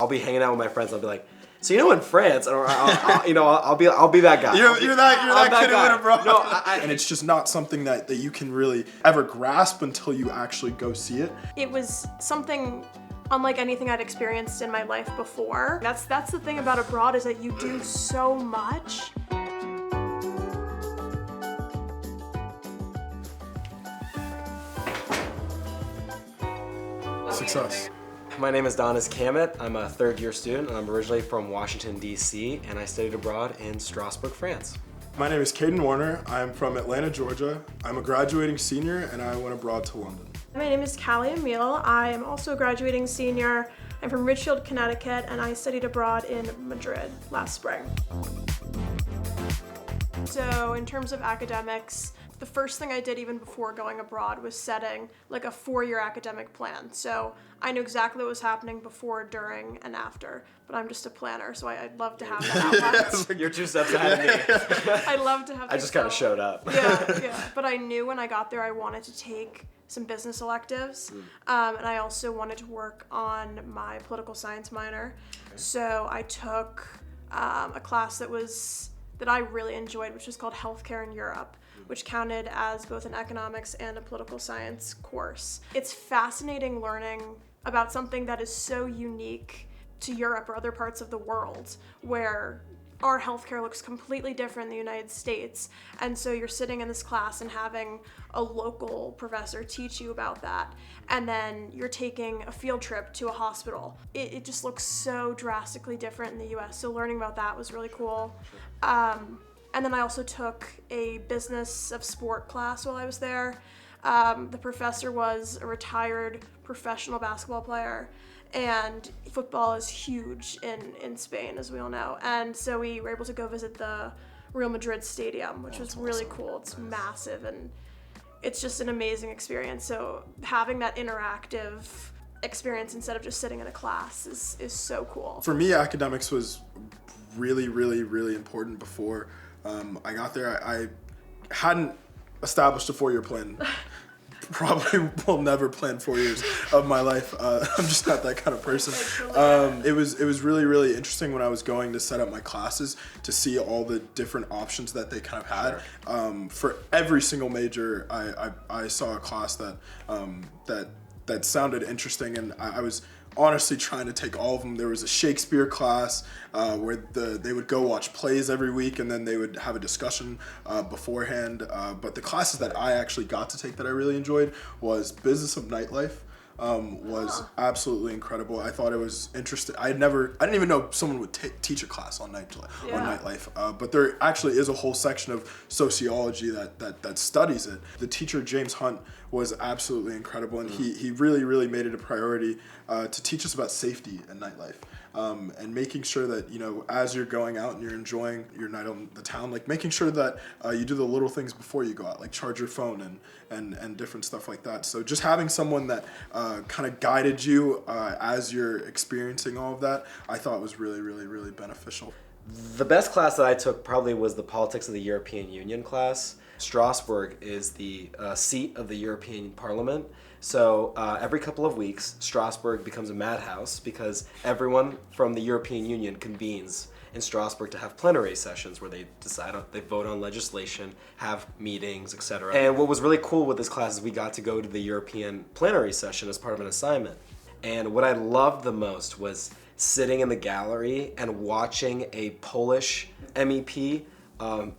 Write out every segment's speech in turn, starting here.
be hanging out with my friends. I'll be like, so in France, or I'll be that guy. You're that kid who went abroad. No, and it's just not something that you can really ever grasp until you actually go see it. It was something unlike anything I'd experienced in my life before. That's the thing about abroad, is that you do so much. Success. My name is Donis Kamet. I'm a third-year student, and I'm originally from Washington, D.C., and I studied abroad in Strasbourg, France. My name is Caden Warner. I'm from Atlanta, Georgia. I'm a graduating senior, and I went abroad to London. My name is Callie Emile. I am also a graduating senior. I'm from Ridgefield, Connecticut, and I studied abroad in Madrid last spring. So in terms of academics, the first thing I did even before going abroad was setting like a 4-year academic plan. So I knew exactly what was happening before, during, and after, but I'm just a planner, so I'd love to have that outlined. You're 2 steps ahead of me. I'd love to have I just kind of showed up. Yeah. But I knew when I got there I wanted to take some business electives, and I also wanted to work on my political science minor. Okay. So I took a class that I really enjoyed, which was called Healthcare in Europe, which counted as both an economics and a political science course. It's fascinating learning about something that is so unique to Europe or other parts of the world, where our healthcare looks completely different in the United States. And so you're sitting in this class and having a local professor teach you about that. And then you're taking a field trip to a hospital. It just looks so drastically different in the US. So learning about that was really cool. And then I also took a business of sport class while I was there. The professor was a retired professional basketball player, and football is huge in Spain, as we all know. And so we were able to go visit the Real Madrid stadium, which was really cool. It's massive, and it's just an amazing experience. So having that interactive experience instead of just sitting in a class is so cool. For me, academics was really, really, really important before I got there. I hadn't established a 4-year plan. Probably will never plan 4 years of my life. I'm just not that kind of person. It was really, really interesting when I was going to set up my classes to see all the different options that they kind of had. Sure. For every single major, I saw a class that sounded interesting, and I was honestly trying to take all of them. There was a Shakespeare class where they would go watch plays every week, and then they would have a discussion beforehand. But the classes that I actually got to take that I really enjoyed was Business of Nightlife. Was absolutely incredible. I thought it was interesting. I didn't even know someone would teach a class on nightlife. But there actually is a whole section of sociology that studies it. The teacher, James Hunt, was absolutely incredible, and he really, really made it a priority to teach us about safety in nightlife. And making sure that, as you're going out and you're enjoying your night on the town, like making sure that you do the little things before you go out, like charge your phone and different stuff like that. So just having someone that kind of guided you as you're experiencing all of that, I thought was really, really, really beneficial. The best class that I took probably was the Politics of the European Union class. Strasbourg is the seat of the European Parliament. So every couple of weeks, Strasbourg becomes a madhouse because everyone from the European Union convenes in Strasbourg to have plenary sessions where they vote on legislation, have meetings, etc. And what was really cool with this class is we got to go to the European plenary session as part of an assignment. And what I loved the most was sitting in the gallery and watching a Polish MEP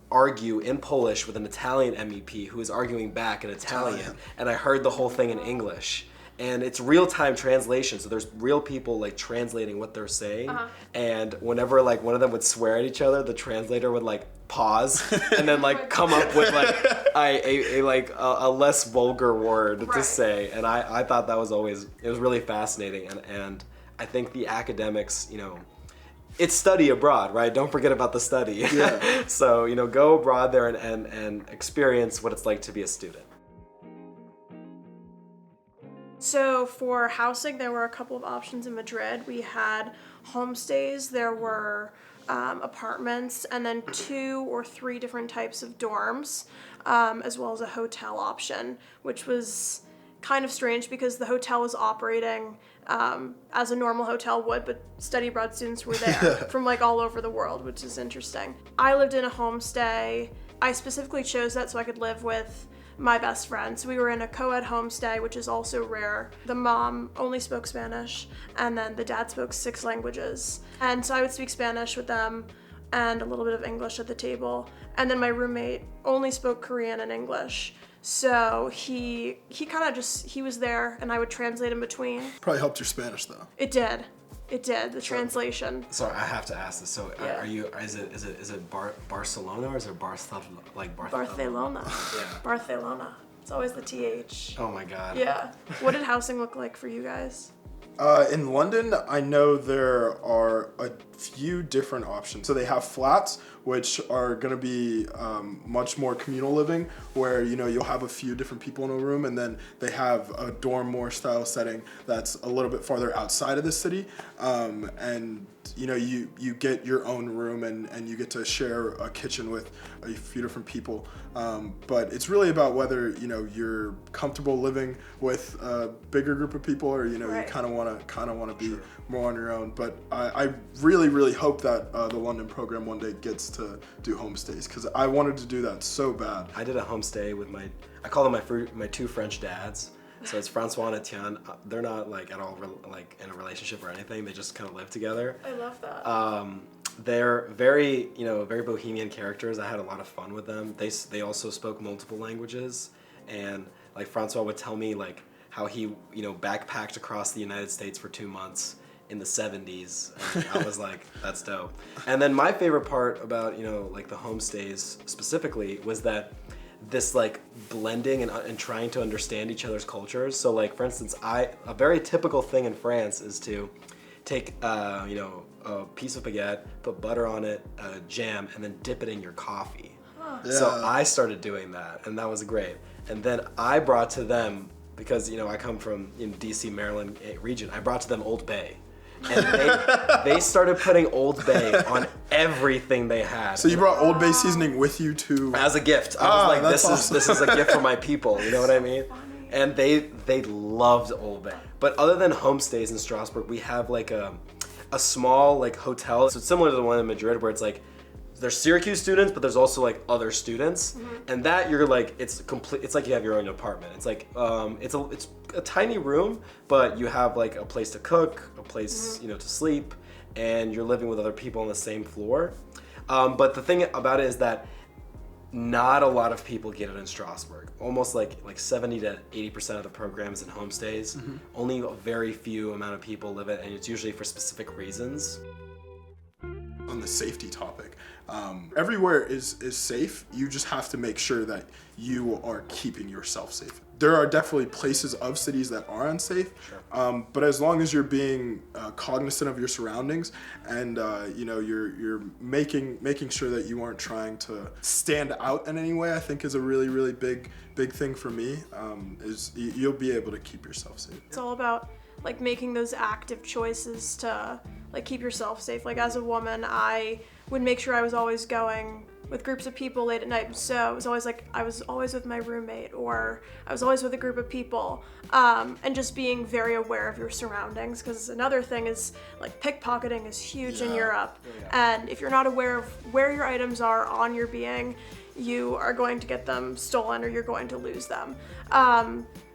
argue in Polish with an Italian MEP who is arguing back in Italian, and I heard the whole thing in English. And it's real-time translation, so there's real people like translating what they're saying. And whenever like one of them would swear at each other, the translator would like pause and then like come up with like a less vulgar word to say. And I thought that was it was really fascinating. And I think the academics, it's study abroad, right? Don't forget about the study. Yeah. So, go abroad there and experience what it's like to be a student. So for housing, there were a couple of options in Madrid. We had homestays, there were apartments, and then 2 or 3 different types of dorms, as well as a hotel option, which was kind of strange because the hotel was operating as a normal hotel would, but study abroad students were there from like all over the world, which is interesting. I lived in a homestay. I specifically chose that so I could live with my best friend. So we were in a co-ed homestay, which is also rare. The mom only spoke Spanish, and then the dad spoke 6 languages. And so I would speak Spanish with them and a little bit of English at the table. And then my roommate only spoke Korean and English. So he kind of just, he was there and I would translate in between. Probably helped your Spanish though. It did. It did, the translation. So I have to ask this. So Yeah. are you? Is it Barcelona or is it Barcelona. Yeah. Barcelona. It's always the TH. Oh my God. Yeah. What did housing look like for you guys? In London, I know there are a few different options. So they have flats, which are going to be much more communal living, where you'll have a few different people in a room, and then they have a dorm more style setting that's a little bit farther outside of the city, and you get your own room and you get to share a kitchen with a few different people. But it's really about whether you're comfortable living with a bigger group of people, or Right. you kind of want to be more on your own. But I really hope that the London program one day gets to do homestays, because I wanted to do that so bad. I did a homestay with I call them my 2 French dads. So it's Francois and Etienne. They're not like at all like in a relationship or anything. They just kind of live together. I love that. They're very very bohemian characters. I had a lot of fun with them. They also spoke multiple languages, and like Francois would tell me like how he backpacked across the United States for 2 months in the 70s. And I was like, that's dope. And then my favorite part about like the homestays specifically was that this like blending and trying to understand each other's cultures. So like for instance, a very typical thing in France is to take a piece of baguette, put butter on it, jam, and then dip it in your coffee. So I started doing that, and that was great. And then I brought to them, because I come from DC, Maryland region, I brought to them Old Bay. And they started putting Old Bay on everything they had. So you brought Old Bay seasoning with you to... As a gift. I was like, that's this is a gift for my people, you know what I mean? And they loved Old Bay. But other than homestays in Strasbourg, we have like a small like hotel. So it's similar to the one in Madrid, where it's like there's Syracuse students, but there's also like other students, and that you're like it's like you have your own apartment. It's like it's a tiny room, but you have like a place to cook, a place to sleep, and you're living with other people on the same floor. But the thing about it is that not a lot of people get it in Strasbourg. Almost like 70 to 80% of the programs in homestays, only a very few amount of people live it, and it's usually for specific reasons. On the safety topic, everywhere is safe. You just have to make sure that you are keeping yourself safe. There are definitely places of cities that are unsafe, but as long as you're being cognizant of your surroundings, and you're making sure that you aren't trying to stand out in any way, I think is a really big thing for me. Is you'll be able to keep yourself safe. It's all about like making those active choices to like keep yourself safe. Like as a woman, I would make sure I was always going with groups of people late at night. So I was always with my roommate, or I was always with a group of people, and just being very aware of your surroundings. Because another thing is like pickpocketing is huge in Europe, and if you're not aware of where your items are on your being, you are going to get them stolen or you're going to lose them.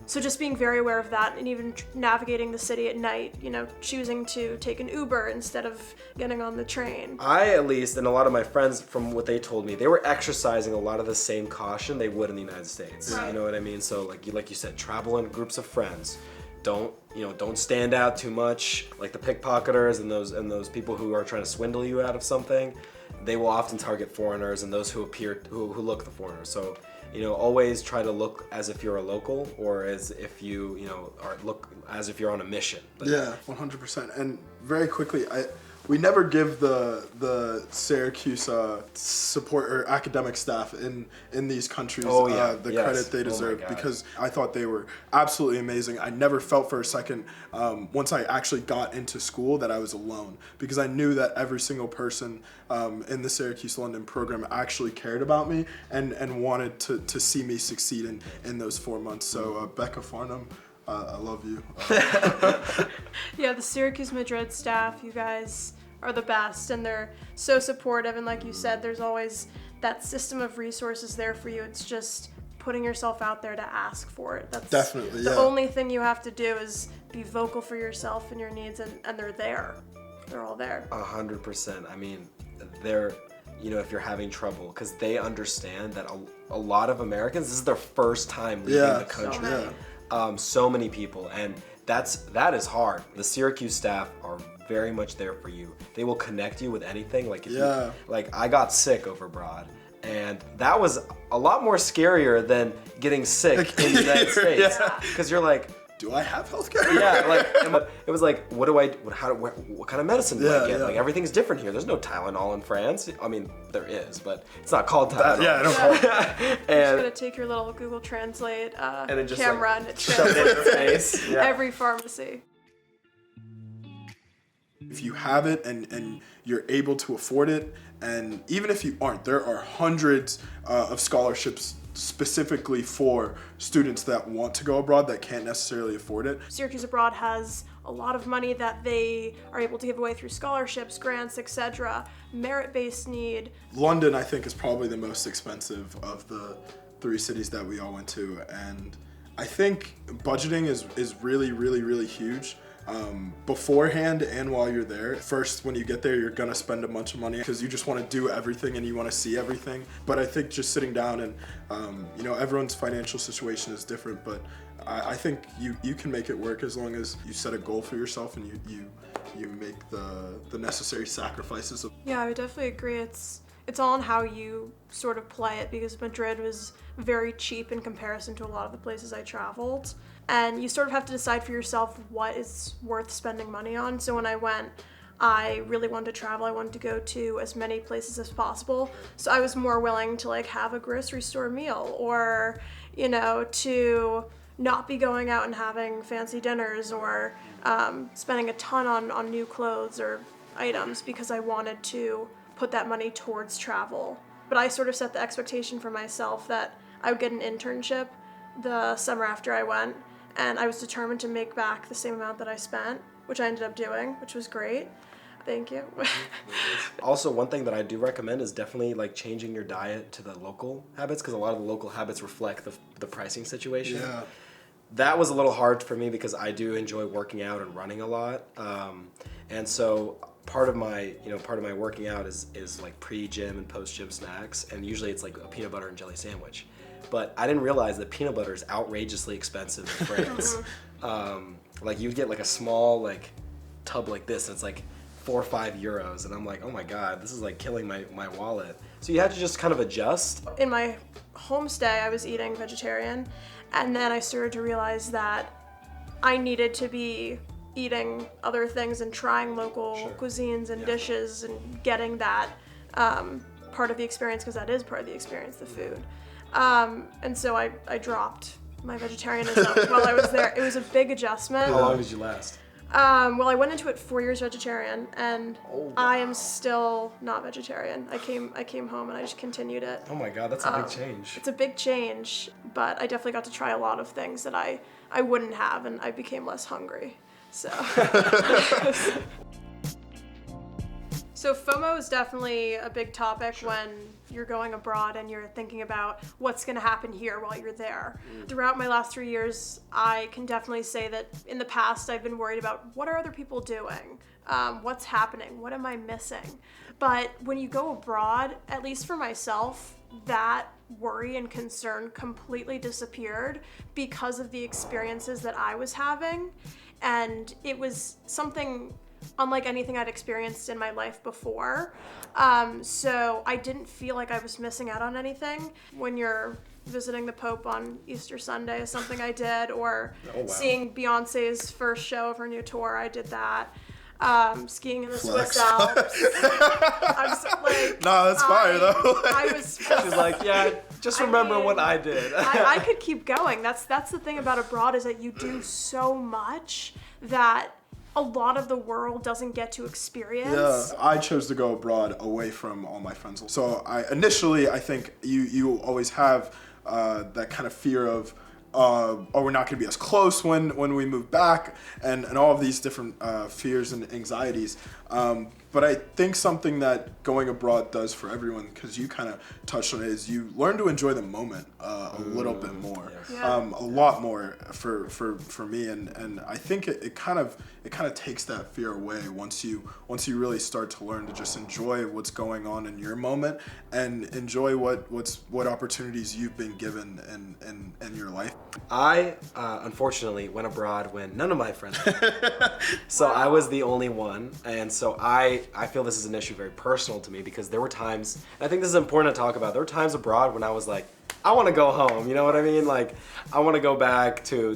So just being very aware of that, and even navigating the city at night, choosing to take an Uber instead of getting on the train. I, at least, and a lot of my friends, from what they told me, they were exercising a lot of the same caution they would in the United States. Right. You know what I mean? So like you said, travel in groups of friends. Don't stand out too much. Like the pickpocketers and those people who are trying to swindle you out of something, they will often target foreigners and those who look the foreigners. So always try to look as if you're a local, or as if look as if you're on a mission. But yeah, 100%. And very quickly, we never give the Syracuse support or academic staff in these countries the credit they deserve, because I thought they were absolutely amazing. I never felt for a second once I actually got into school that I was alone, because I knew that every single person in the Syracuse London program actually cared about me and wanted to see me succeed in those 4 months. So Becca Farnham, I love you. Yeah, the Syracuse Madrid staff, you guys are the best, and they're so supportive, and like you said, there's always that system of resources there for you. It's just putting yourself out there to ask for it. That's definitely the only thing you have to do is be vocal for yourself and your needs, and they're there. They're all there. 100%. I mean, they're, you know, if you're having trouble, because they understand that a lot of Americans, this is their first time leaving the country. So many people, and that is hard. The Syracuse staff are very much there for you. They will connect you with anything. Like if you, like I got sick over Broad, and that was a lot more scarier than getting sick in the United States, because you're like, do I have healthcare? Yeah, like it was like, what kind of medicine do I get? Like everything's different here. There's no Tylenol in France. I mean, there is, but it's not called Tylenol. I don't call it. You're just gonna take your little Google Translate and then just camera like, and shove it in your face. Every pharmacy. If you have it and you're able to afford it, and even if you aren't, there are hundreds of scholarships specifically for students that want to go abroad that can't necessarily afford it. Syracuse Abroad has a lot of money that they are able to give away through scholarships, grants, etc. Merit-based need. London, I think, is probably the most expensive of the 3 cities that we all went to, and I think budgeting is really, really, really huge. Beforehand and while you're there. First, when you get there, you're gonna spend a bunch of money because you just want to do everything and you want to see everything. But I think just sitting down and, you know, everyone's financial situation is different, but I think you can make it work as long as you set a goal for yourself and you make the necessary sacrifices. Yeah, I would definitely agree. It's all on how you sort of play it, because Madrid was very cheap in comparison to a lot of the places I traveled. And you sort of have to decide for yourself what is worth spending money on. So when I went, I really wanted to travel. I wanted to go to as many places as possible. So I was more willing to like have a grocery store meal, or, you know, to not be going out and having fancy dinners, or spending a ton on new clothes or items, because I wanted to put that money towards travel. But I sort of set the expectation for myself that I would get an internship the summer after I went, and I was determined to make back the same amount that I spent, which I ended up doing, which was great. Thank you. Also, one thing that I do recommend is definitely like changing your diet to the local habits, because a lot of the local habits reflect the pricing situation. Yeah. That was a little hard for me because I do enjoy working out and running a lot, and so part of my working out is like pre-gym and post-gym snacks, and usually it's like a peanut butter and jelly sandwich. But I didn't realize that peanut butter is outrageously expensive in France. Like you'd get like a small like tub like this, and it's like 4 or 5 euros, and I'm like, oh my god, this is like killing my wallet. So you have to just kind of adjust. In my homestay, I was eating vegetarian, and then I started to realize that I needed to be eating other things and trying local cuisines and dishes and getting that part of the experience, because that is part of the experience, the food. And so I dropped my vegetarianism while I was there. It was a big adjustment. How long did you last? Well, I went into it 4 years vegetarian, and I am still not vegetarian. I came home and I just continued it. Oh my god, that's a big change. It's a big change, but I definitely got to try a lot of things that I wouldn't have, and I became less hungry. So. So FOMO is definitely a big topic when you're going abroad and you're thinking about what's going to happen here while you're there. Throughout my last 3 years, I can definitely say that in the past I've been worried about what are other people doing? What's happening? What am I missing? But when you go abroad, at least for myself, that worry and concern completely disappeared because of the experiences that I was having. And it was something unlike anything I'd experienced in my life before. So I didn't feel like I was missing out on anything. When you're visiting the Pope on Easter Sunday is something I did, or seeing Beyonce's first show of her new tour, I did that. skiing in the Flex. Swiss Alps. I was like, No, that's fire though. I was. She's like, yeah, just remember mean, what I did. I could keep going. That's the thing about abroad is that you do so much that a lot of the world doesn't get to experience. Yeah, I chose to go abroad away from all my friends. So I think you always have that kind of fear of, oh, we're not going to be as close when we move back, and all of these different fears and anxieties. But I think something that going abroad does for everyone, because you kind of touched on it, is you learn to enjoy the moment a little bit more, yes. Yeah. a lot more for me, and I think it kind of takes that fear away once you really start to learn to just enjoy what's going on in your moment and enjoy what opportunities you've been given in your life. I unfortunately went abroad when none of my friends went. So I was the only one, and so I feel this is an issue very personal to me, because there were times, and I think this is important to talk about, there were times abroad when I was like, I want to go home, you know what I mean? Like, I want to go back to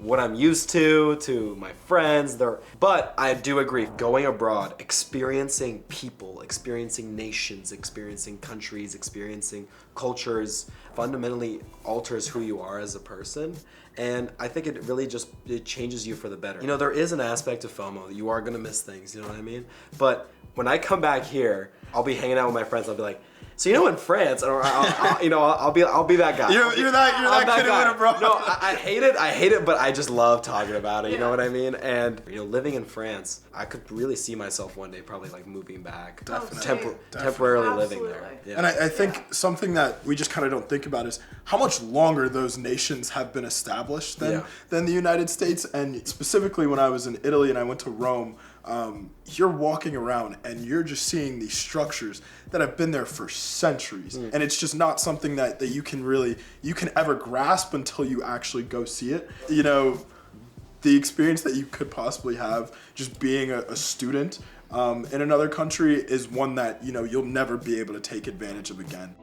what I'm used to my friends. But I do agree, going abroad, experiencing people, experiencing nations, experiencing countries, experiencing cultures, fundamentally alters who you are as a person. And I think it really it changes you for the better. You know, there is an aspect of FOMO. You are going to miss things, you know what I mean? But when I come back here, I'll be hanging out with my friends. I'll be like, so in France, or I'll be that guy. You're that kid who went abroad. No, I hate it, but I just love talking about it. You know what I mean? And living in France, I could really see myself one day probably like moving back, Definitely. temporarily living Absolutely. there. Yeah. And I think something that we just kind of don't think about is how much longer those nations have been established than the United States. And specifically when I was in Italy and I went to Rome, you're walking around and you're just seeing these structures that have been there for centuries. And it's just not something that you can ever grasp until you actually go see it. You know, the experience that you could possibly have just being a student in another country is one that, you'll never be able to take advantage of again.